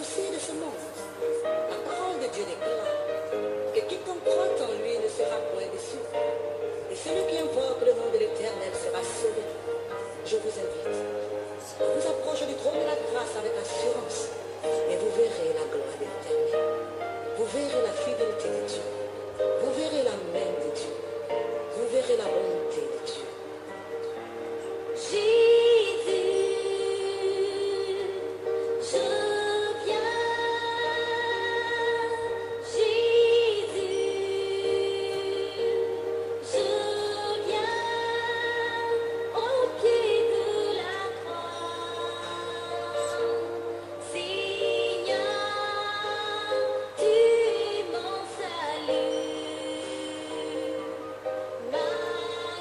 soucier de ce monde. La parole de Dieu déclare que quiconque croit en lui ne sera point déçu. Et celui qui invoque le nom de l'Éternel sera sauvé. Je vous invite à vous approcher du trône de la grâce avec assurance et vous verrez la gloire de l'Éternel. Vous verrez la fidélité de Dieu. Vous verrez la main de Dieu. Vous verrez la bonté de Dieu. My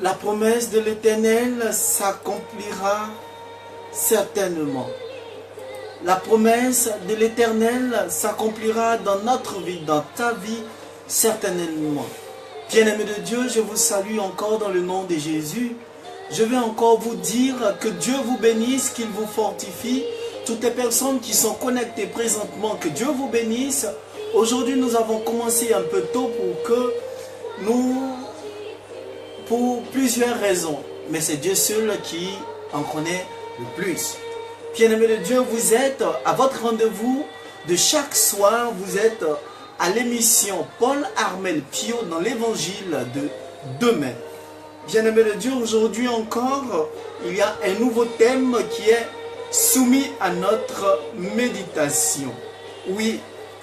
la promesse de l'Éternel s'accomplira certainement. La promesse de l'Éternel s'accomplira dans notre vie, dans ta vie, certainement. Bien-aimés de Dieu, je vous salue encore dans le nom de Jésus. Je vais encore vous dire que Dieu vous bénisse, qu'il vous fortifie. Toutes les personnes qui sont connectées présentement, que Dieu vous bénisse. Aujourd'hui, nous avons commencé un peu tôt pour plusieurs raisons. Mais c'est Dieu seul qui en connaît le plus. Bien-aimés de Dieu, vous êtes à votre rendez-vous de chaque soir. Vous êtes à l'émission Paul Armel Pio dans l'évangile de demain. Bien-aimés de Dieu, aujourd'hui encore, il y a un nouveau thème qui est soumis à notre méditation. Oui,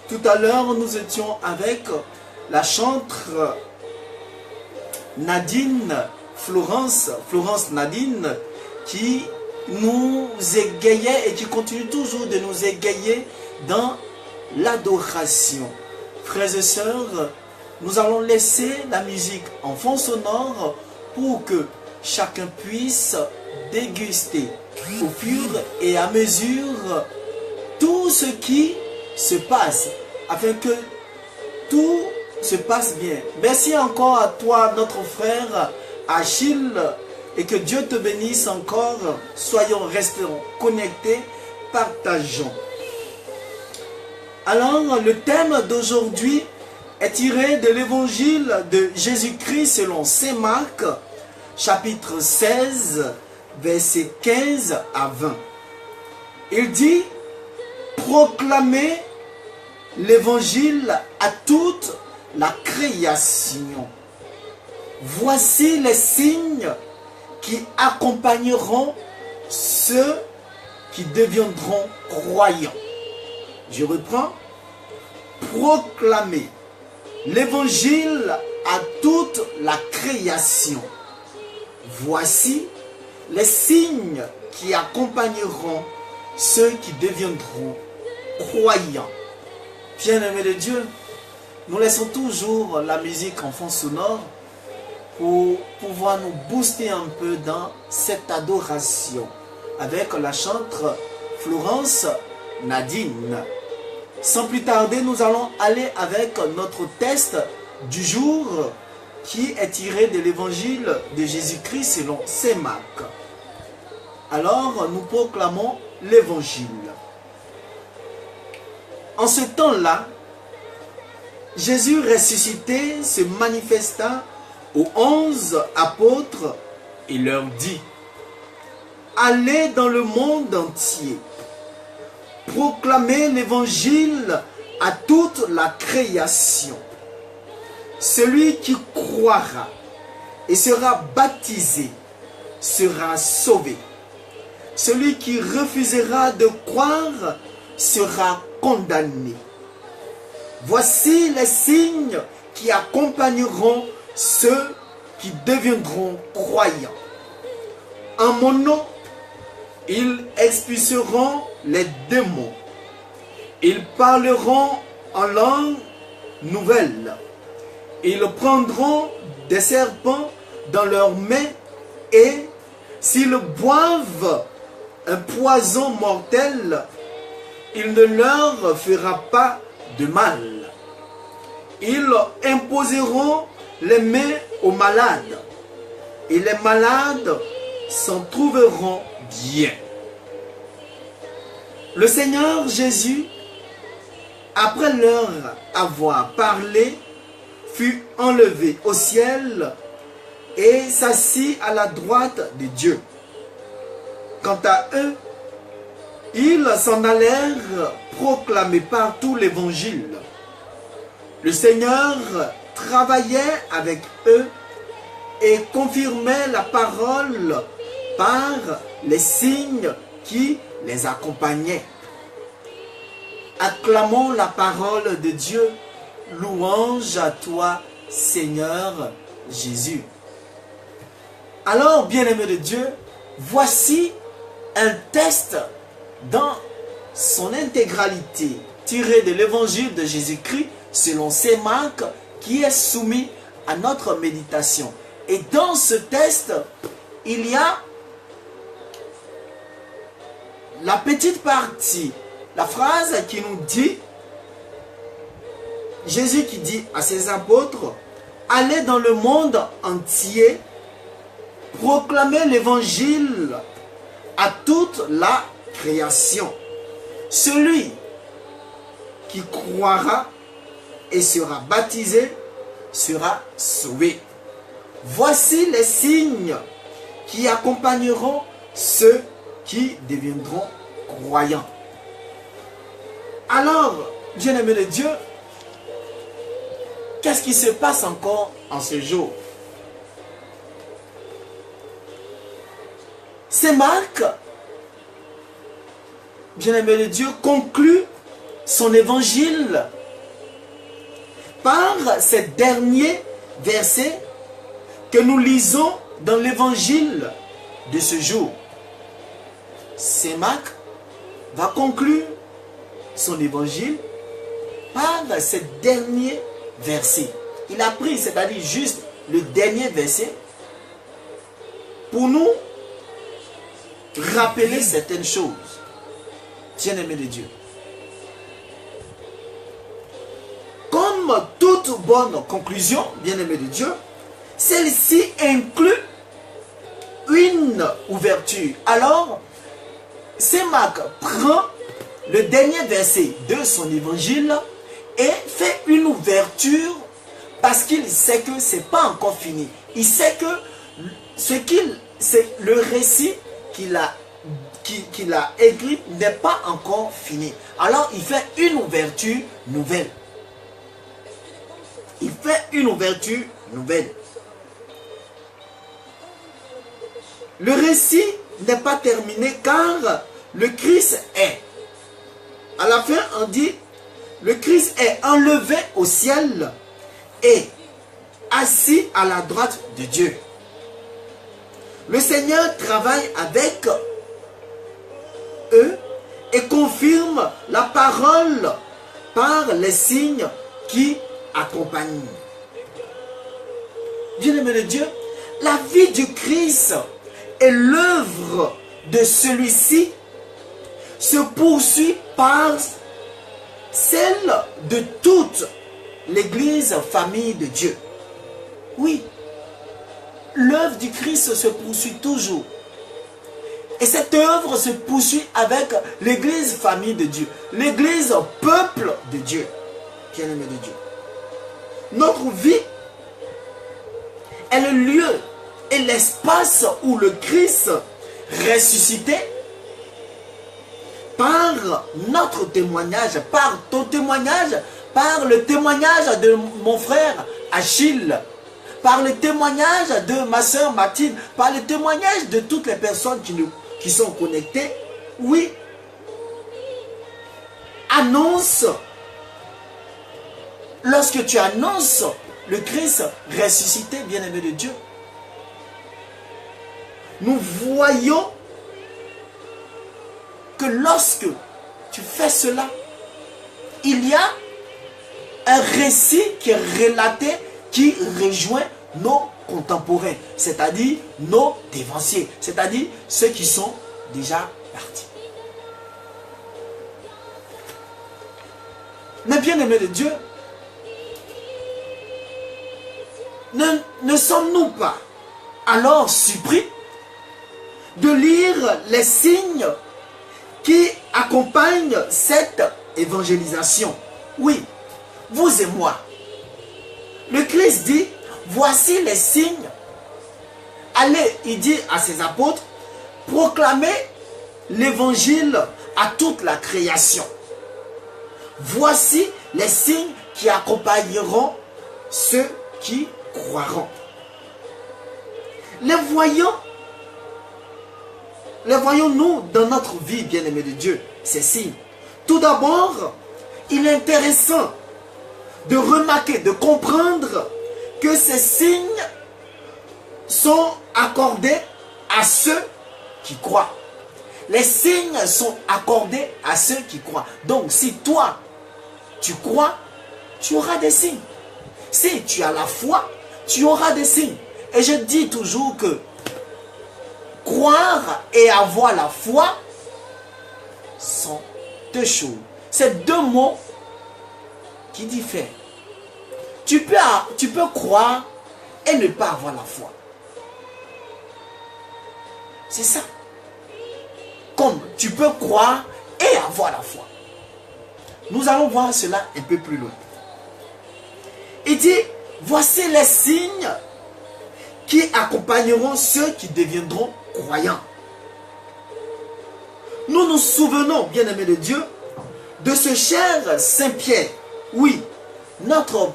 tout à l'heure, nous étions avec la chantre Nadine, Florence Nadine, qui nous égayait et qui continue toujours de nous égayer dans l'adoration. Frères et sœurs, nous allons laisser la musique en fond sonore pour que chacun puisse déguster au fur et à mesure tout ce qui se passe, afin que tout se passe bien. Merci encore à toi, notre frère Achille, et que Dieu te bénisse encore. Restons connectés, partageons. Alors, le thème d'aujourd'hui est tiré de l'évangile de Jésus-Christ selon saint Marc, chapitre 16, versets 15 à 20. Il dit: proclamez l'évangile à toute la création. Voici les signes qui accompagneront ceux qui deviendront croyants. Je reprends. Proclamez l'évangile à toute la création. Voici les signes qui accompagneront ceux qui deviendront croyants. Bien-aimés de Dieu, nous laissons toujours la musique en fond sonore pour pouvoir nous booster un peu dans cette adoration avec la chantre Florence Nadine. Sans plus tarder, nous allons aller avec notre texte du jour qui est tiré de l'évangile de Jésus-Christ selon saint Marc. Alors, nous proclamons l'évangile. En ce temps-là, Jésus ressuscité se manifesta aux 11 apôtres et leur dit: allez dans le monde entier, proclamez l'évangile à toute la création. Celui qui croira et sera baptisé sera sauvé. Celui qui refusera de croire sera condamné. Voici les signes qui accompagneront ceux qui deviendront croyants. En mon nom, ils expulseront les démons. Ils parleront en langue nouvelle. Ils prendront des serpents dans leurs mains et s'ils boivent un poison mortel, il ne leur fera pas de mal. Ils imposeront les mains aux malades et les malades s'en trouveront bien. Le Seigneur Jésus, après leur avoir parlé, fut enlevé au ciel et s'assit à la droite de Dieu. Quant à eux, ils s'en allèrent proclamer partout l'évangile. Le Seigneur travaillait avec eux et confirmait la parole par les signes qui les accompagnaient. Acclamons la parole de Dieu. Louange à toi, Seigneur Jésus. Alors, bien-aimés de Dieu, voici un texte dans son intégralité tiré de l'évangile de Jésus-Christ selon saint Marc qui est soumis à notre méditation. Et dans ce texte, il y a la petite partie, la phrase qui nous dit, Jésus qui dit à ses apôtres, allez dans le monde entier, proclamez l'évangile à toute la création. Celui qui croira et sera baptisé sera sauvé. Voici les signes qui accompagneront ceux qui deviendront croyants. Alors, bien-aimé de Dieu, qu'est-ce qui se passe encore en ce jour? C'est Marc, bien-aimé de Dieu, conclut son évangile par ces derniers versets que nous lisons dans l'évangile de ce jour. Saint Marc va conclure son évangile par ces derniers versets. Il a pris, c'est-à-dire juste le dernier verset, pour nous rappeler certaines choses. Bien-aimé de Dieu. Comme toute bonne conclusion, bien-aimé de Dieu, celle-ci inclut une ouverture. Alors, Saint Marc prend le dernier verset de son évangile et fait une ouverture parce qu'il sait que ce n'est pas encore fini. Il sait que le récit qu'il a écrit n'est pas encore fini. Alors, il fait une ouverture nouvelle. Il fait une ouverture nouvelle. Le récit n'est pas terminé car le Christ est. À la fin, on dit, le Christ est enlevé au ciel et assis à la droite de Dieu. Le Seigneur travaille avec eux et confirme la parole par les signes qui accompagnent. Bien-aimé de Dieu, la vie du Christ et l'œuvre de celui-ci se poursuit par celle de toute l'Église, famille de Dieu. Oui, l'œuvre du Christ se poursuit toujours. Et cette œuvre se poursuit avec l'Église, famille de Dieu. L'Église, peuple de Dieu. Bien-aimé de Dieu. Notre vie est le lieu et l'espace où le Christ ressuscité, par notre témoignage, par ton témoignage, par le témoignage de mon frère Achille, par le témoignage de ma soeur Mathilde, par le témoignage de toutes les personnes qui sont connectées, oui, annonce, lorsque tu annonces le Christ ressuscité, bien-aimé de Dieu, nous voyons que lorsque tu fais cela, il y a un récit qui est relaté, qui rejoint nos contemporains, c'est-à-dire nos dévanciers, c'est-à-dire ceux qui sont déjà partis. Mais bien-aimés de Dieu, ne sommes-nous pas alors surpris de lire les signes qui accompagnent cette évangélisation? Oui, vous et moi. Le Christ dit, voici les signes. Allez, il dit à ses apôtres, proclamez l'évangile à toute la création. Voici les signes qui accompagneront ceux qui croiront. Les voyons-nous dans notre vie, bien-aimés de Dieu, ces signes? Tout d'abord, il est intéressant de remarquer, de comprendre que ces signes sont accordés à ceux qui croient. Les signes sont accordés à ceux qui croient. Donc, si toi, tu crois, tu auras des signes. Si tu as la foi, tu auras des signes. Et je dis toujours que croire et avoir la foi sont deux choses. C'est deux mots qui diffèrent. Tu peux croire et ne pas avoir la foi. C'est ça. Comme tu peux croire et avoir la foi. Nous allons voir cela un peu plus loin. Il dit, voici les signes qui accompagneront ceux qui deviendront croyants. Nous nous souvenons, bien-aimés de Dieu, de ce cher Saint-Pierre. Oui, notre,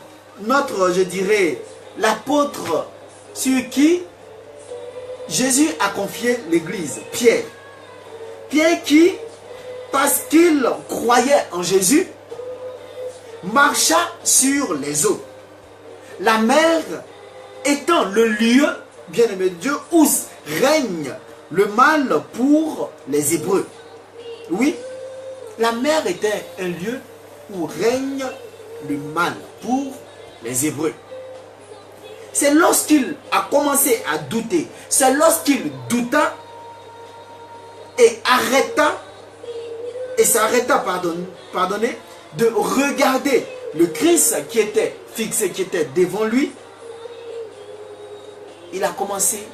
je dirais, l'apôtre sur qui Jésus a confié l'église, Pierre. Pierre qui, parce qu'il croyait en Jésus, marcha sur les eaux. La mer étant le lieu, bien-aimé de Dieu, où règne le mal pour les Hébreux. Oui, la mer était un lieu où règne le mal pour les Hébreux. C'est lorsqu'il a commencé à douter, c'est lorsqu'il douta et s'arrêta, pardonnez, de regarder le Christ qui était fixé, qui était devant lui. Il a commencé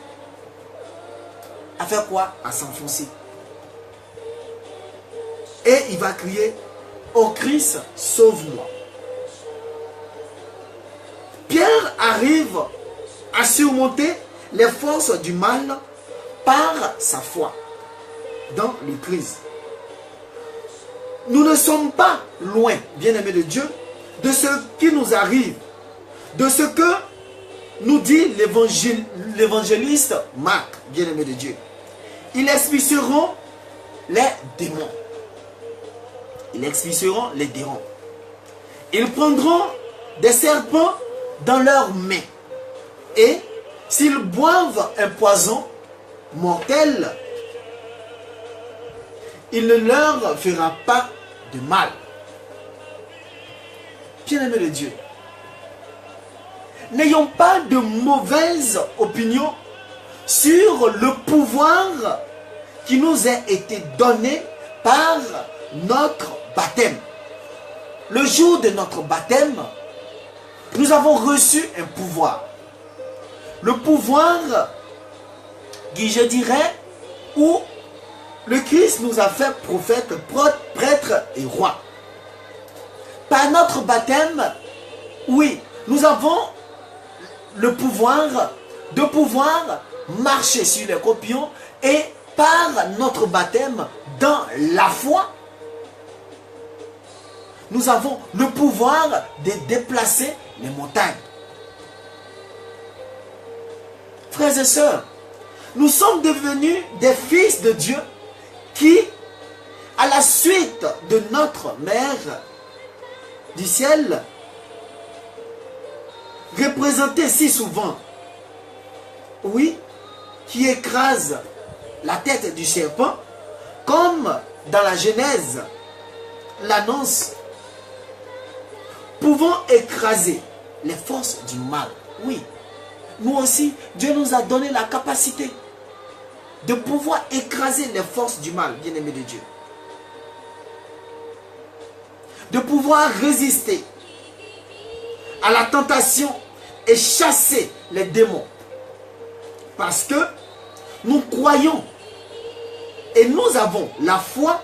à faire quoi? À s'enfoncer. Et il va crier, ô Christ, sauve-moi. Pierre arrive à surmonter les forces du mal par sa foi dans le Christ. Nous ne sommes pas loin, bien-aimés de Dieu, de ce qui nous arrive, de ce que nous dit l'évangéliste Marc, bien-aimé de Dieu. Ils expulseront les démons. Ils expulseront les démons. Ils prendront des serpents dans leurs mains. Et s'ils boivent un poison mortel, il ne leur fera pas de mal. Bien-aimés de Dieu, n'ayons pas de mauvaises opinions sur le pouvoir qui nous a été donné par notre baptême. Le jour de notre baptême, nous avons reçu un pouvoir. Le pouvoir qui, je dirais, où le Christ nous a fait prophète, prêtre et roi. Par notre baptême, oui, nous avons le pouvoir de pouvoir marcher sur les scorpions et par notre baptême dans la foi, nous avons le pouvoir de déplacer les montagnes. Frères et sœurs, nous sommes devenus des fils de Dieu qui, à la suite de notre Mère du ciel, représentée si souvent, oui, qui écrase la tête du serpent, comme dans la Genèse l'annonce, pouvons écraser les forces du mal. Oui, nous aussi, Dieu nous a donné la capacité de pouvoir écraser les forces du mal, bien-aimés de Dieu. De pouvoir résister à la tentation et chasser les démons. Parce que nous croyons et nous avons la foi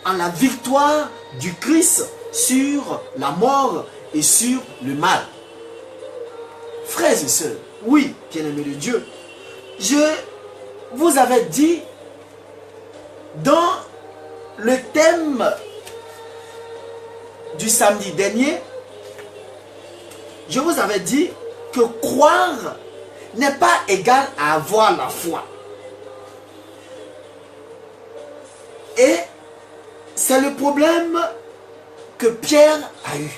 en la victoire du Christ sur la mort et sur le mal. Frères et sœurs, oui, bien-aimés de Dieu, je vous avais dit dans le thème du samedi dernier, je vous avais dit que croire n'est pas égal à avoir la foi. Et c'est le problème que Pierre a eu.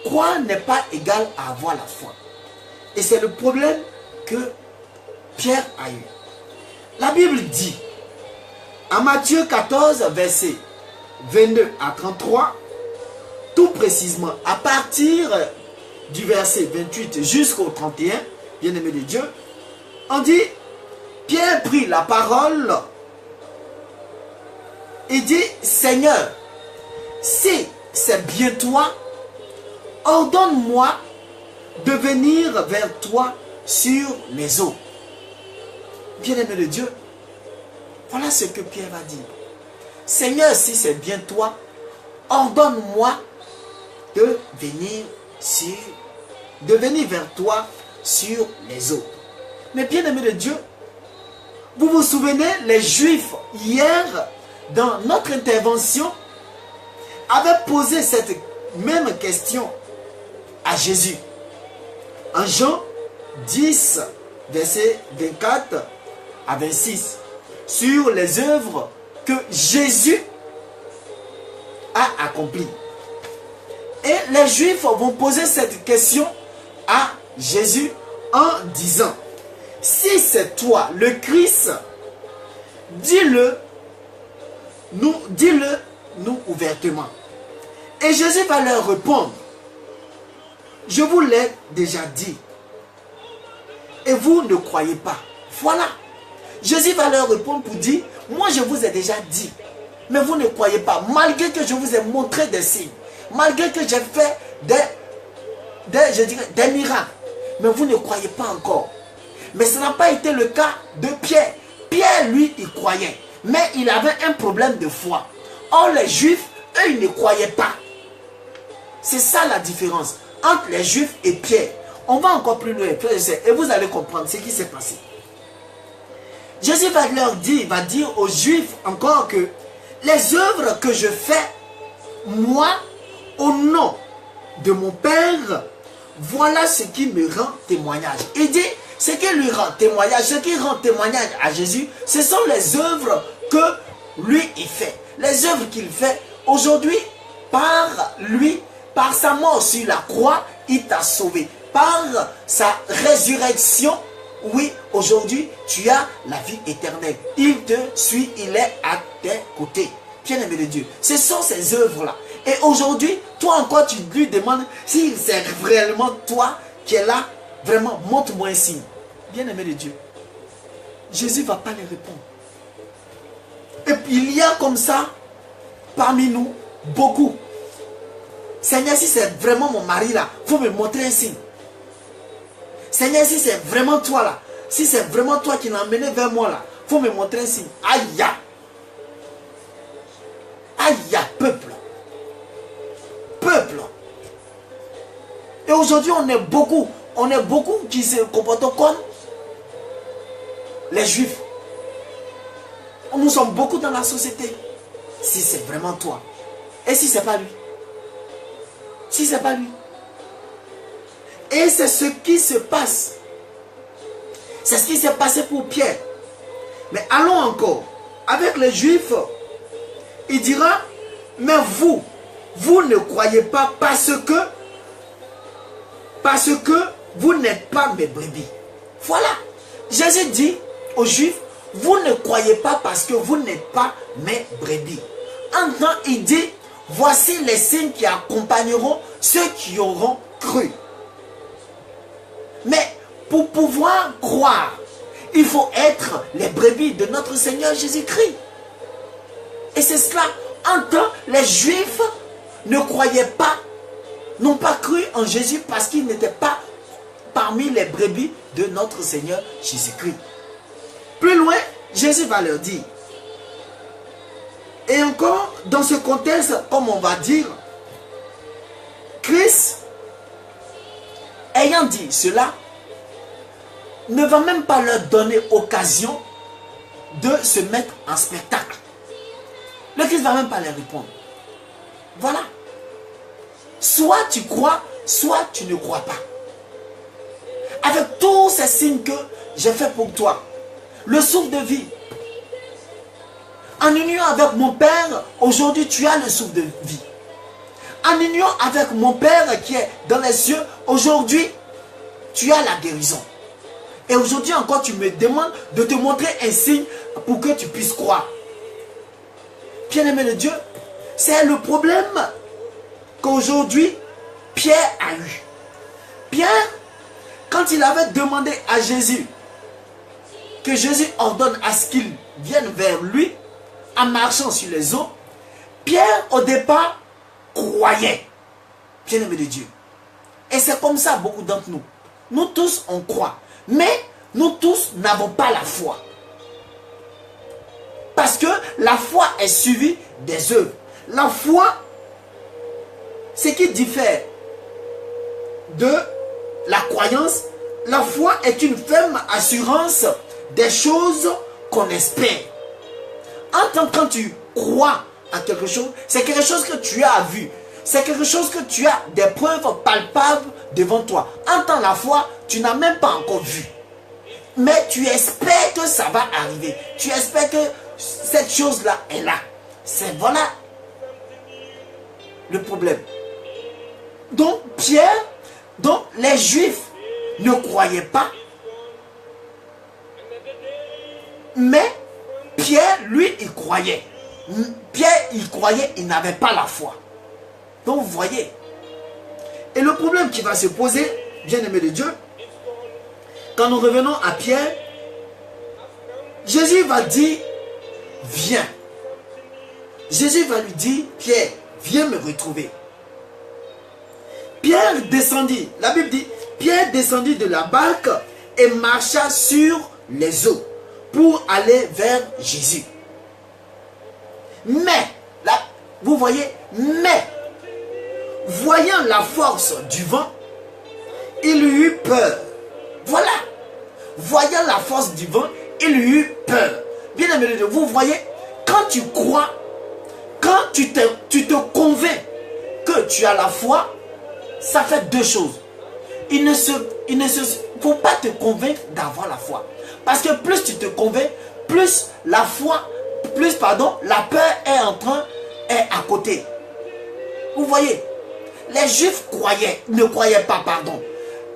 Croire n'est pas égal à avoir la foi. Et c'est le problème que Pierre a eu. La Bible dit, en Matthieu 14, versets 22 à 33, tout précisément, à partir du verset 28 jusqu'au 31, bien-aimé de Dieu, on dit, Pierre prit la parole et dit, Seigneur, si c'est bien toi, ordonne-moi de venir vers toi sur les eaux. Bien-aimé de Dieu, voilà ce que Pierre va dire. Seigneur, si c'est bien toi, ordonne-moi de venir vers toi sur les eaux. Mais bien-aimé de Dieu, vous vous souvenez, les Juifs, hier, dans notre intervention, avaient posé cette même question à Jésus. En Jean 10, versets 24 à 26, sur les œuvres que Jésus a accomplies. Et les Juifs vont poser cette question à Jésus en disant, si c'est toi le Christ, dis-le nous ouvertement. Et Jésus va leur répondre, je vous l'ai déjà dit, et vous ne croyez pas. Voilà. Jésus va leur répondre pour dire, moi je vous ai déjà dit, mais vous ne croyez pas, malgré que je vous ai montré des signes, malgré que j'ai fait des miracles, mais vous ne croyez pas encore. Mais ce n'a pas été le cas de Pierre. Pierre, lui, il croyait, mais il avait un problème de foi. Or, les Juifs, eux, ils ne croyaient pas. C'est ça la différence entre les Juifs et Pierre. On va encore plus loin, et vous allez comprendre ce qui s'est passé. Jésus va leur dire, va dire aux Juifs encore que les œuvres que je fais, moi, au nom de mon Père, voilà ce qui me rend témoignage. Il dit, ce qui lui rend témoignage, ce qui rend témoignage à Jésus, ce sont les œuvres que lui il fait. Les œuvres qu'il fait aujourd'hui, par lui, par sa mort sur la croix, il t'a sauvé. Par sa résurrection, oui, aujourd'hui, tu as la vie éternelle. Il te suit, il est à tes côtés. Bien-aimé de Dieu, ce sont ces œuvres-là. Et aujourd'hui, toi encore, tu lui demandes si c'est réellement toi qui es là. Vraiment, montre-moi un signe. Bien-aimé de Dieu, Jésus ne va pas les répondre. Et puis, il y a comme ça, parmi nous, beaucoup. Seigneur, si c'est vraiment mon mari là, il faut me montrer un signe. Seigneur, si c'est vraiment toi là, si c'est vraiment toi qui l'as emmené vers moi là, il faut me montrer un signe. Aïe, aïe, peuple. Peuple. Et aujourd'hui, on est beaucoup qui se comportent comme les Juifs. Nous sommes beaucoup dans la société. Si c'est vraiment toi. Et si c'est pas lui. Si c'est pas lui. Et c'est ce qui se passe. C'est ce qui s'est passé pour Pierre. Mais allons encore. Avec les Juifs, il dira, mais vous ne croyez pas parce que vous n'êtes pas mes brebis. Voilà. Jésus dit aux Juifs, vous ne croyez pas parce que vous n'êtes pas mes brebis. En temps, il dit, voici les signes qui accompagneront ceux qui auront cru. Mais pour pouvoir croire, il faut être les brebis de notre Seigneur Jésus-Christ. Et c'est cela. En temps, les Juifs ne croyaient pas, n'ont pas cru en Jésus parce qu'ils n'étaient pas parmi les brebis de notre Seigneur Jésus-Christ. Plus loin, Jésus va leur dire. Et encore, dans ce contexte, comme on va dire, Christ, ayant dit cela, ne va même pas leur donner occasion de se mettre en spectacle. Le Christ ne va même pas leur répondre. Voilà. Soit tu crois, soit tu ne crois pas. Avec tous ces signes que j'ai fait pour toi, le souffle de vie, en union avec mon Père, aujourd'hui tu as le souffle de vie. En union avec mon Père qui est dans les cieux, aujourd'hui tu as la guérison. Et aujourd'hui encore tu me demandes de te montrer un signe pour que tu puisses croire. Bien-aimé de Dieu, c'est le problème qu'aujourd'hui Pierre a eu. Pierre, quand il avait demandé à Jésus que Jésus ordonne à ce qu'il vienne vers lui en marchant sur les eaux, Pierre au départ croyait, bien-aimé de Dieu. Et c'est comme ça beaucoup d'entre nous. Nous tous on croit, mais nous tous n'avons pas la foi. Parce que la foi est suivie des œuvres. La foi, ce qui diffère de la croyance, la foi est une ferme assurance des choses qu'on espère. Quand tu crois à quelque chose, c'est quelque chose que tu as vu. C'est quelque chose que tu as des preuves palpables devant toi. En tant que la foi, tu n'as même pas encore vu. Mais tu espères que ça va arriver. Tu espères que cette chose-là est là. C'est voilà le problème. Donc Pierre, donc les Juifs ne croyaient pas. Mais Pierre, lui, il croyait. Pierre, il croyait, il n'avait pas la foi. Donc vous voyez. Et le problème qui va se poser, bien-aimé de Dieu, quand nous revenons à Pierre, Jésus va dire, viens. Jésus va lui dire, Pierre, viens me retrouver. Pierre descendit, la Bible dit, Pierre descendit de la barque et marcha sur les eaux pour aller vers Jésus. Mais, là, vous voyez, mais, voyant la force du vent, il eut peur. Voilà. Voyant la force du vent, il eut peur. Bien aimé, vous voyez, quand tu crois, quand tu te convaincs que tu as la foi, ça fait deux choses. Il ne faut pas te convaincre d'avoir la foi. Parce que plus tu te convaincs, plus la foi, la peur est à côté. Vous voyez, les Juifs ne croyaient pas, pardon.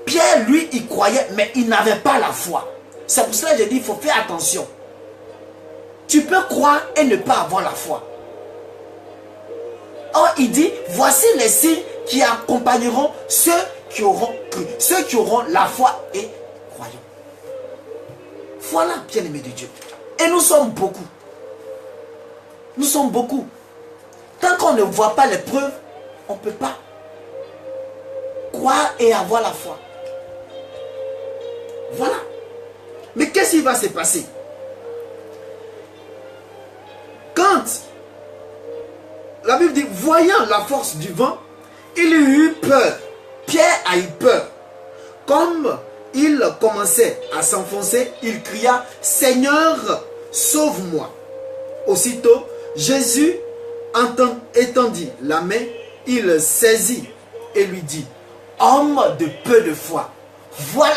Pierre, lui, il croyait, mais il n'avait pas la foi. C'est pour cela que je dis, il faut faire attention. Tu peux croire et ne pas avoir la foi. Or, il dit, voici les signes qui accompagneront ceux qui auront cru, ceux qui auront la foi et croyants. Voilà, bien-aimé de Dieu. Et nous sommes beaucoup. Nous sommes beaucoup. Tant qu'on ne voit pas les preuves, on ne peut pas croire et avoir la foi. Voilà. Mais qu'est-ce qui va se passer? Quand la Bible dit, voyant la force du vent, il eut peur. Pierre a eu peur. Comme il commençait à s'enfoncer, il cria, Seigneur, sauve-moi. Aussitôt, Jésus étendit la main, il saisit et lui dit, homme de peu de foi. Voilà.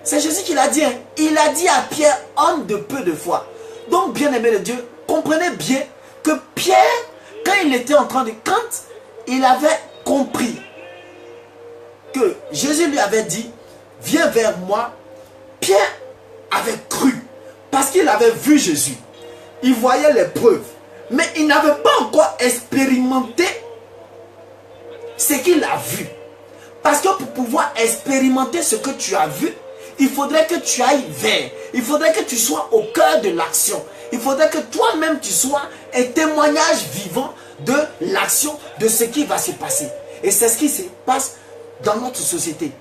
C'est Jésus qui l'a dit. Hein. Il a dit à Pierre, homme de peu de foi. Donc, bien-aimé de Dieu, comprenez bien que Pierre, quand il avait compris que Jésus lui avait dit, viens vers moi, Pierre avait cru. Parce qu'il avait vu Jésus. Il voyait les preuves. Mais il n'avait pas encore expérimenté ce qu'il a vu. Parce que pour pouvoir expérimenter ce que tu as vu, il faudrait que tu ailles vers. Il faudrait que tu sois au cœur de l'action. Il faudrait que toi-même tu sois un témoignage vivant de l'action, de ce qui va se passer. Et c'est ce qui se passe dans notre société.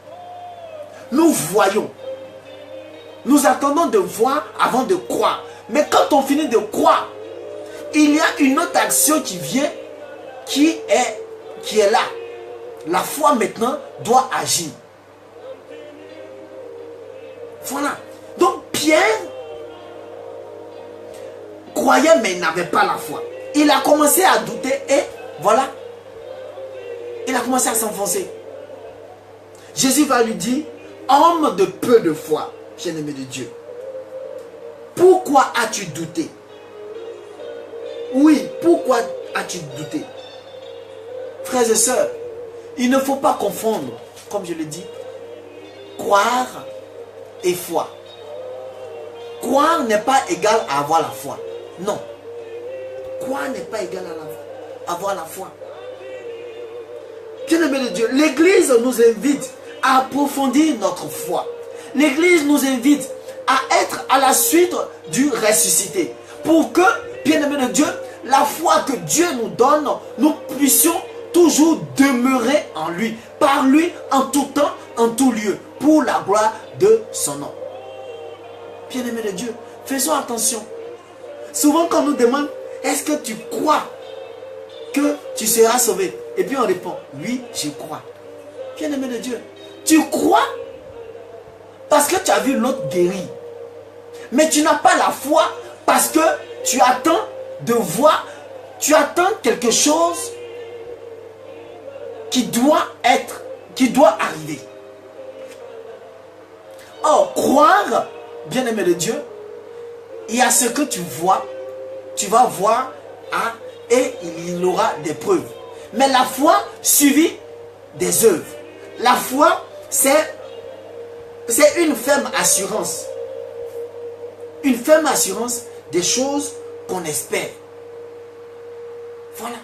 Nous voyons. Nous attendons de voir avant de croire. Mais quand on finit de croire, il y a une autre action qui vient, qui est là. La foi maintenant doit agir. Voilà. Donc Pierre croyait mais il n'avait pas la foi. Il a commencé à douter et voilà. Il a commencé à s'enfoncer. Jésus va lui dire, homme de peu de foi, bien-aimé de Dieu. Pourquoi as-tu douté? Oui, pourquoi as-tu douté? Frères et sœurs, il ne faut pas confondre, comme je l'ai dit, croire et foi. Croire n'est pas égal à avoir la foi. Non. Croire n'est pas égal à avoir la foi. Bien-aimés de Dieu, l'Église nous invite à approfondir notre foi. L'Église nous invite à être à la suite du ressuscité. Pour que, bien-aimés de Dieu, la foi que Dieu nous donne, nous puissions toujours demeurer en lui. Par lui, en tout temps, en tout lieu. Pour la gloire de son nom. Bien-aimés de Dieu, faisons attention. Souvent quand on nous demande, est-ce que tu crois que tu seras sauvé? Et puis on répond, oui, je crois. Bien-aimé de Dieu, tu crois parce que tu as vu l'autre guéri. Mais tu n'as pas la foi parce que tu attends de voir, tu attends quelque chose qui doit arriver. Or, croire, bien-aimé de Dieu, il y a ce que tu vois, tu vas voir, hein, et il y aura des preuves. Mais la foi suivie des œuvres. La foi, c'est une ferme assurance. Une ferme assurance des choses qu'on espère. Voilà.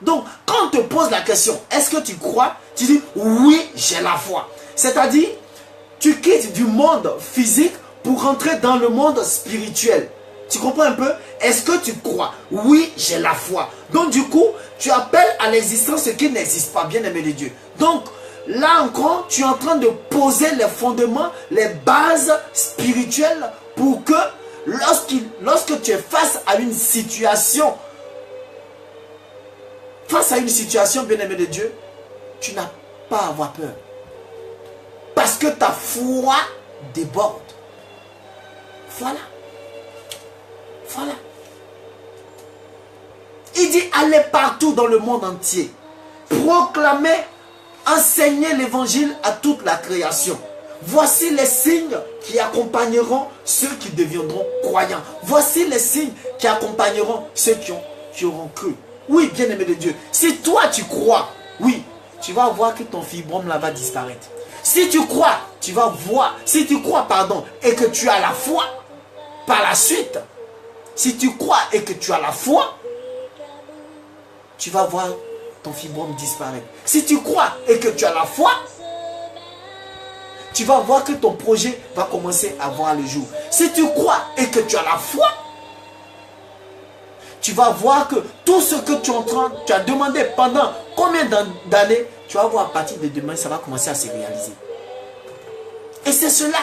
Donc, quand on te pose la question, est-ce que tu crois? Tu dis, oui, j'ai la foi. C'est-à-dire, tu quittes du monde physique pour rentrer dans le monde spirituel. Tu comprends un peu? Est-ce que tu crois? Oui, j'ai la foi. Donc du coup, tu appelles à l'existence ce qui n'existe pas, bien-aimé de Dieu. Donc, là encore, tu es en train de poser les fondements, les bases spirituelles pour que lorsque tu es face à une situation, bien-aimé de Dieu, tu n'as pas à avoir peur. Parce que ta foi déborde. Voilà. Voilà. Il dit, allez partout dans le monde entier. Proclamez, enseignez l'évangile à toute la création. Voici les signes qui accompagneront ceux qui deviendront croyants. Voici les signes qui accompagneront ceux qui auront cru. Oui, bien-aimé de Dieu. Si toi tu crois, oui, tu vas voir que ton fibrome là va disparaître. Si tu crois, tu vas voir. Si tu crois, pardon, et que tu as la foi, par la suite, si tu crois et que tu as la foi, tu vas voir ton fibrome disparaître. Si tu crois et que tu as la foi, tu vas voir que ton projet va commencer à voir le jour. Si tu crois et que tu as la foi, tu vas voir que tout ce que tu as demandé pendant combien d'années, tu vas voir à partir de demain, ça va commencer à se réaliser. Et c'est cela.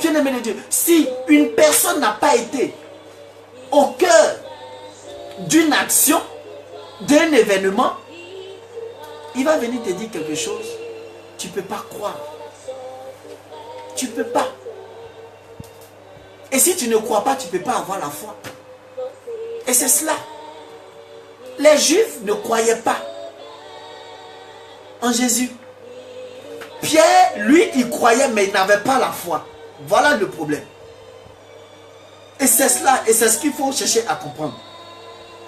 Bien-aimé de Dieu, si une personne n'a pas été au cœur d'une action, d'un événement, il va venir te dire quelque chose, tu ne peux pas croire. Tu ne peux pas. Et si tu ne crois pas, tu ne peux pas avoir la foi. Et c'est cela. Les Juifs ne croyaient pas en Jésus. Pierre, lui, il croyait, mais il n'avait pas la foi. Voilà le problème. Et c'est cela, et c'est ce qu'il faut chercher à comprendre.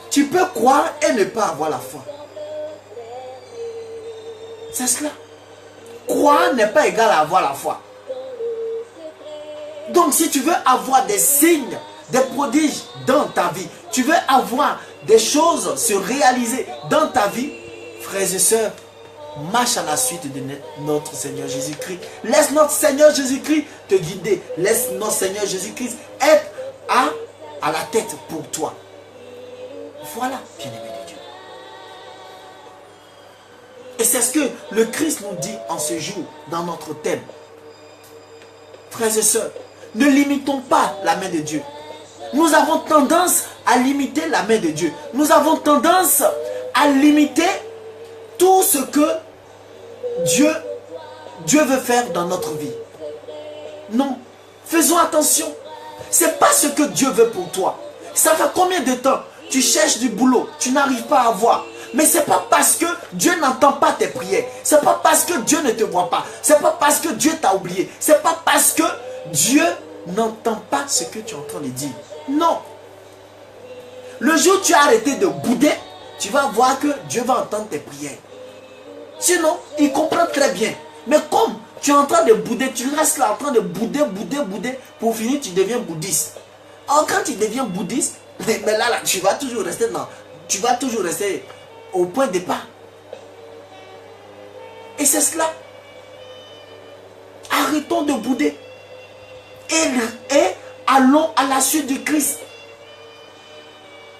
Tu peux croire et ne pas avoir la foi. C'est cela. Croire n'est pas égal à avoir la foi. Donc si tu veux avoir des signes, des prodiges dans ta vie, tu veux avoir des choses se réaliser dans ta vie, frères et sœurs, marche à la suite de notre Seigneur Jésus-Christ. Laisse notre Seigneur Jésus-Christ te guider. Laisse notre Seigneur Jésus-Christ être à la tête pour toi. Voilà, bien-aimé de Dieu. Et c'est ce que le Christ nous dit en ce jour, dans notre thème. Frères et sœurs, ne limitons pas la main de Dieu. Nous avons tendance à limiter la main de Dieu. Nous avons tendance à limiter tout ce que Dieu veut faire dans notre vie. Non, faisons attention. Ce n'est pas ce que Dieu veut pour toi. Ça fait combien de temps tu cherches du boulot, tu n'arrives pas à avoir. Mais ce n'est pas parce que Dieu n'entend pas tes prières. Ce n'est pas parce que Dieu ne te voit pas. Ce n'est pas parce que Dieu t'a oublié. Ce n'est pas parce que Dieu n'entend pas ce que tu es en train de dire. Non. Le jour où tu as arrêté de bouder, tu vas voir que Dieu va entendre tes prières. Sinon, il comprend très bien. Mais comme tu es en train de bouder, tu restes là en train de bouder. Pour finir, tu deviens bouddhiste. Or, quand tu deviens bouddhiste, mais là, tu vas toujours rester au point de départ. Et c'est cela. Arrêtons de bouder. Et allons à la suite du Christ.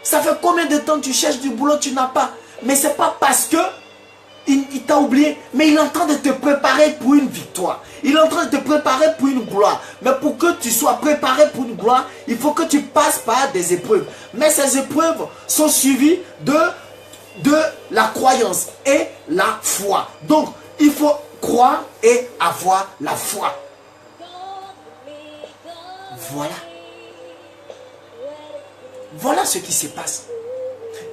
Ça fait combien de temps tu cherches du boulot, tu n'as pas. Mais ce n'est pas parce que il t'a oublié, mais il est en train de te préparer pour une victoire. Il est en train de te préparer pour une gloire. Mais pour que tu sois préparé pour une gloire, il faut que tu passes par des épreuves. Mais ces épreuves sont suivies de la croyance et la foi. Donc, il faut croire et avoir la foi. Voilà. Voilà ce qui se passe.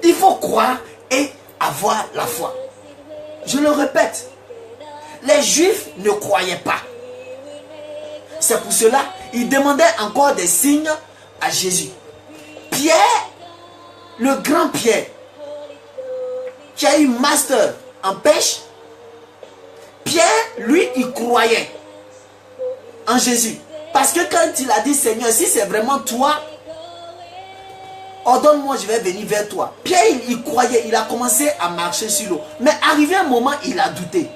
Il faut croire et avoir la foi. Je le répète, les Juifs ne croyaient pas. C'est pour cela qu'ils demandaient encore des signes à Jésus. Pierre, le grand Pierre, qui a eu master en pêche, Pierre, lui, il croyait en Jésus. Parce que quand il a dit, Seigneur, si c'est vraiment toi, ordonne-moi, je vais venir vers toi. Pierre, il croyait, il a commencé à marcher sur l'eau. Mais arrivé un moment, il a douté.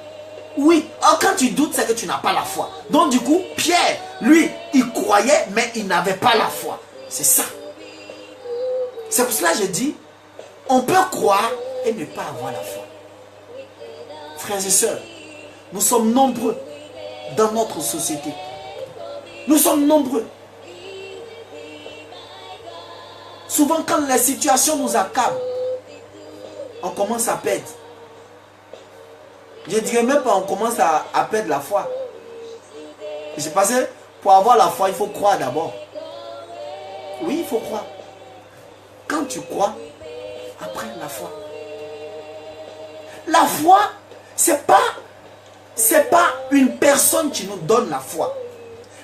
Oui, or quand tu doutes, c'est que tu n'as pas la foi. Donc du coup, Pierre, lui, il croyait, mais il n'avait pas la foi. C'est ça. C'est pour cela que je dis, on peut croire et ne pas avoir la foi. Frères et sœurs, nous sommes nombreux dans notre société. Nous sommes nombreux. Souvent, quand les situations nous accablent, on commence à perdre. Je ne dirais même pas on commence à perdre la foi. Je pense que pour avoir la foi, il faut croire d'abord. Oui, il faut croire. Quand tu crois, après la foi. La foi, c'est pas une personne qui nous donne la foi.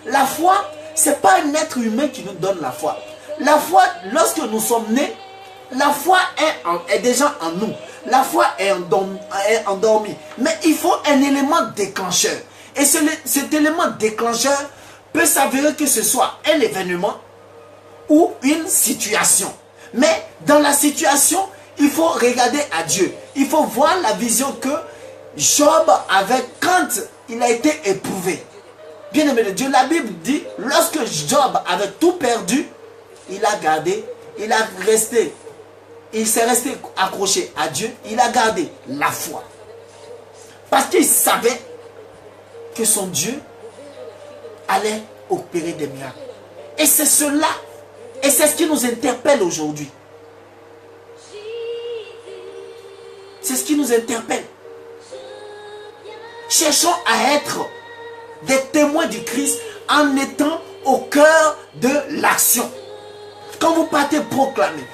La foi, c'est pas un être humain qui nous donne la foi. La foi, lorsque nous sommes nés, la foi est déjà en nous. La foi est endormie. Mais il faut un élément déclencheur. Et cet élément déclencheur peut s'avérer que ce soit un événement ou une situation. Mais dans la situation, il faut regarder à Dieu. Il faut voir la vision que Job avait quand il a été éprouvé. Bien-aimé de Dieu, la Bible dit, lorsque Job avait tout perdu, il a gardé, il s'est resté accroché à Dieu, il a gardé la foi. Parce qu'il savait que son Dieu allait opérer des miracles. Et c'est cela, et c'est ce qui nous interpelle aujourd'hui. C'est ce qui nous interpelle. Cherchons à être des témoins du Christ en étant au cœur de l'action. Quand vous partez proclamer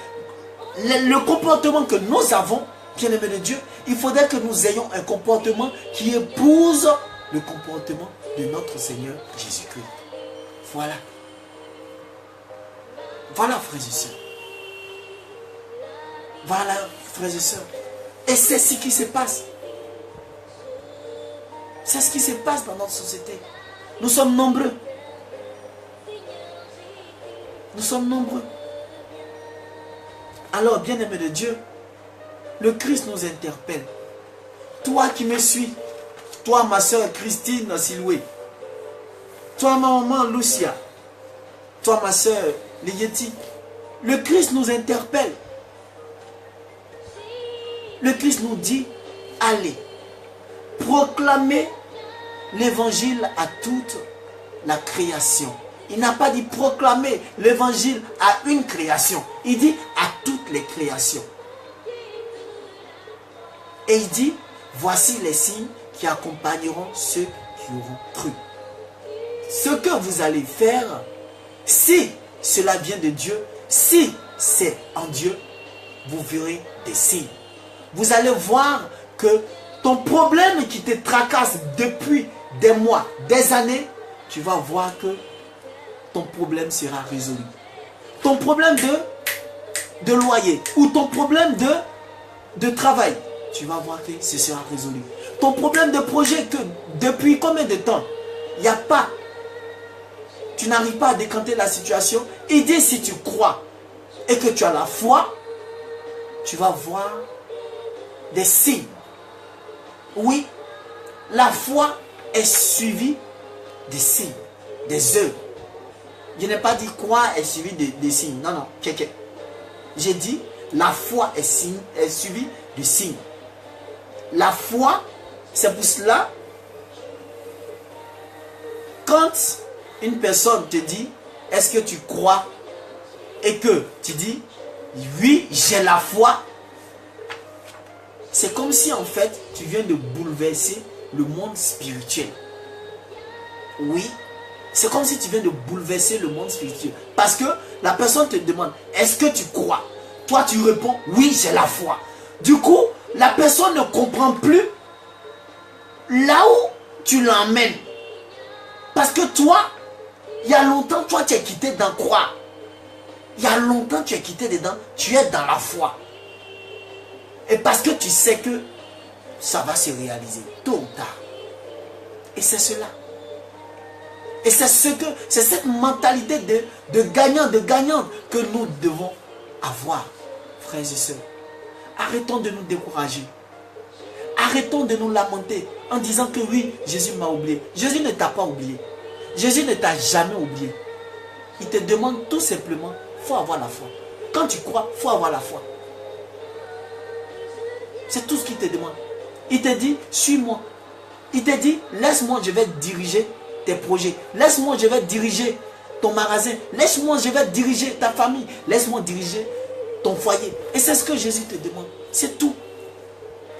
le comportement que nous avons, bien-aimés de Dieu, il faudrait que nous ayons un comportement qui épouse le comportement de notre Seigneur Jésus-Christ. Voilà. Voilà, frères et sœurs. Voilà, frères et sœurs. Et c'est ce qui se passe. C'est ce qui se passe dans notre société. Nous sommes nombreux. Nous sommes nombreux. Alors, bien-aimé de Dieu, le Christ nous interpelle. Toi qui me suis, toi ma soeur Christine Siloué, toi ma maman Lucia, toi ma soeur Ligeti, le Christ nous interpelle. Le Christ nous dit, allez, proclamez l'évangile à toute la création. Il n'a pas dit proclamer l'évangile à une création. Il dit à toutes les créations. Et il dit, voici les signes qui accompagneront ceux qui auront cru. Ce que vous allez faire, si cela vient de Dieu, si c'est en Dieu, vous verrez des signes. Vous allez voir que ton problème qui te tracasse depuis des mois, des années, tu vas voir que ton problème sera résolu. Ton problème de loyer ou ton problème de travail, tu vas voir que ce sera résolu. Ton problème de projet que depuis combien de temps il n'y a pas, tu n'arrives pas à décanter la situation. Il dit si tu crois et que tu as la foi, tu vas voir des signes. Oui, La foi est suivie des signes, des œuvres. Je n'ai pas dit croire est suivie des signes. Non, non. J'ai dit la foi est suivie de signes. La foi, c'est pour cela, quand une personne te dit, est-ce que tu crois? Et que tu dis, oui, j'ai la foi. C'est comme si en fait, tu viens de bouleverser le monde spirituel. Oui, c'est comme si tu viens de bouleverser le monde spirituel. Parce que la personne te demande, est-ce que tu crois? Toi, tu réponds, oui, j'ai la foi. Du coup, la personne ne comprend plus là où tu l'emmènes. Parce que toi, il y a longtemps, toi, tu es quitté d'en croire. Il y a longtemps, tu es quitté dedans. Tu es dans la foi. Et parce que tu sais que ça va se réaliser tôt ou tard. Et c'est cela. Et c'est cette mentalité de gagnant, que nous devons avoir, frères et sœurs. Arrêtons de nous décourager. Arrêtons de nous lamenter en disant que oui, Jésus m'a oublié. Jésus ne t'a pas oublié. Jésus ne t'a jamais oublié. Il te demande tout simplement, il faut avoir la foi. Quand tu crois, il faut avoir la foi. C'est tout ce qu'il te demande. Il te dit, suis-moi. Il te dit, laisse-moi, je vais diriger tes projets. Laisse-moi, je vais diriger ton magasin. Laisse-moi, je vais diriger ta famille. Laisse-moi diriger ton foyer. Et c'est ce que Jésus te demande. C'est tout.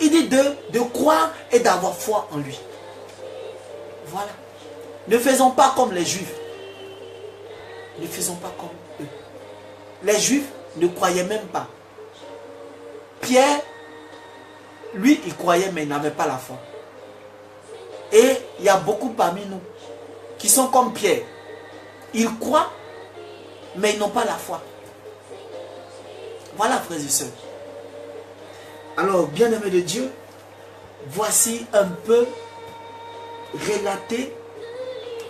Il dit de croire et d'avoir foi en lui. Voilà. Ne faisons pas comme les Juifs. Ne faisons pas comme eux. Les Juifs ne croyaient même pas. Pierre, lui, il croyait, mais il n'avait pas la foi. Et il y a beaucoup parmi nous qui sont comme Pierre. Ils croient, mais ils n'ont pas la foi. Voilà, frères et sœurs. Alors, bien-aimés de Dieu, voici un peu relaté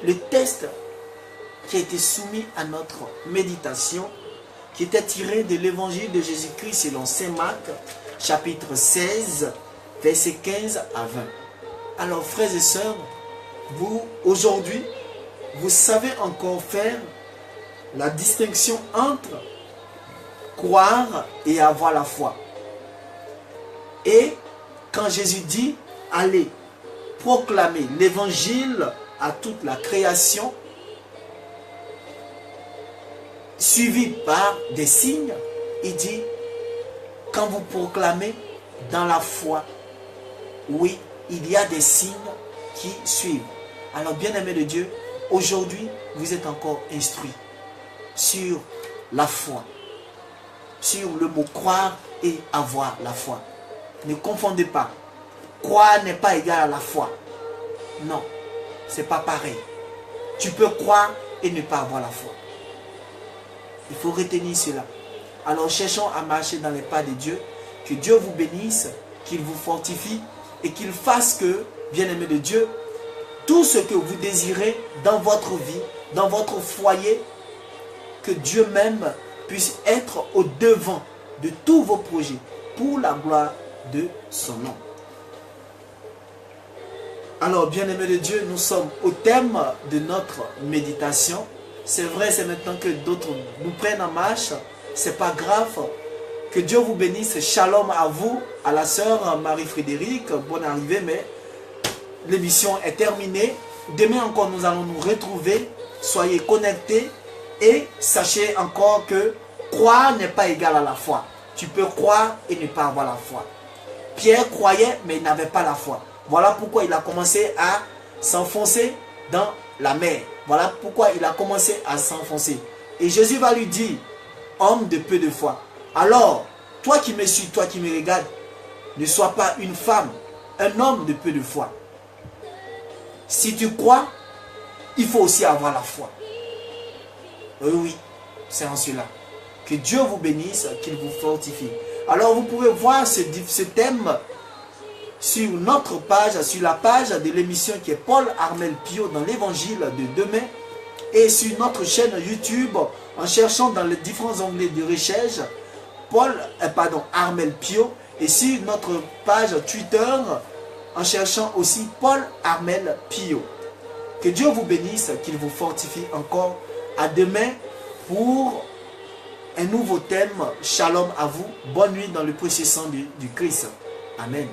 le texte qui a été soumis à notre méditation, qui était tiré de l'évangile de Jésus-Christ selon saint Marc, chapitre 16, versets 15 à 20. Alors, frères et sœurs, vous, aujourd'hui, vous savez encore faire la distinction entre croire et avoir la foi. Et quand Jésus dit, allez proclamer l'évangile à toute la création, suivi par des signes, il dit, quand vous proclamez dans la foi, oui, il y a des signes qui suivent. Alors, bien-aimés de Dieu, aujourd'hui, vous êtes encore instruits sur la foi, sur le mot croire et avoir la foi. Ne confondez pas. Croire n'est pas égal à la foi. Non, c'est pas pareil. Tu peux croire et ne pas avoir la foi. Il faut retenir cela. Alors cherchons à marcher dans les pas de Dieu. Que Dieu vous bénisse, qu'il vous fortifie et qu'il fasse que, bien-aimés de Dieu, tout ce que vous désirez dans votre vie, dans votre foyer, que Dieu même puisse être au devant de tous vos projets pour la gloire de son nom. Alors, bien-aimés de Dieu, nous sommes au thème de notre méditation. C'est vrai, c'est maintenant que d'autres nous prennent en marche. C'est pas grave. Que Dieu vous bénisse. Shalom à vous, à la sœur Marie-Frédéric. Bonne arrivée, mais l'émission est terminée. Demain encore, nous allons nous retrouver. Soyez connectés et sachez encore que croire n'est pas égal à la foi. Tu peux croire et ne pas avoir la foi. Pierre croyait, mais il n'avait pas la foi. Voilà pourquoi il a commencé à s'enfoncer dans la mer. Voilà pourquoi il a commencé à s'enfoncer. Et Jésus va lui dire, homme de peu de foi. Alors, toi qui me suis, toi qui me regardes, ne sois pas une femme, un homme de peu de foi. Si tu crois, il faut aussi avoir la foi. Oui, c'est en cela. Que Dieu vous bénisse, qu'il vous fortifie. Alors, vous pouvez voir ce thème sur notre page, sur la page de l'émission qui est Paul Armel Pio dans l'évangile de demain, et sur notre chaîne YouTube en cherchant dans les différents onglets de recherche Armel Pio, et sur notre page Twitter en cherchant aussi Paul Armel Pio. Que Dieu vous bénisse, qu'il vous fortifie encore. À demain pour un nouveau thème. Shalom à vous. Bonne nuit dans le précieux sang du Christ. Amen.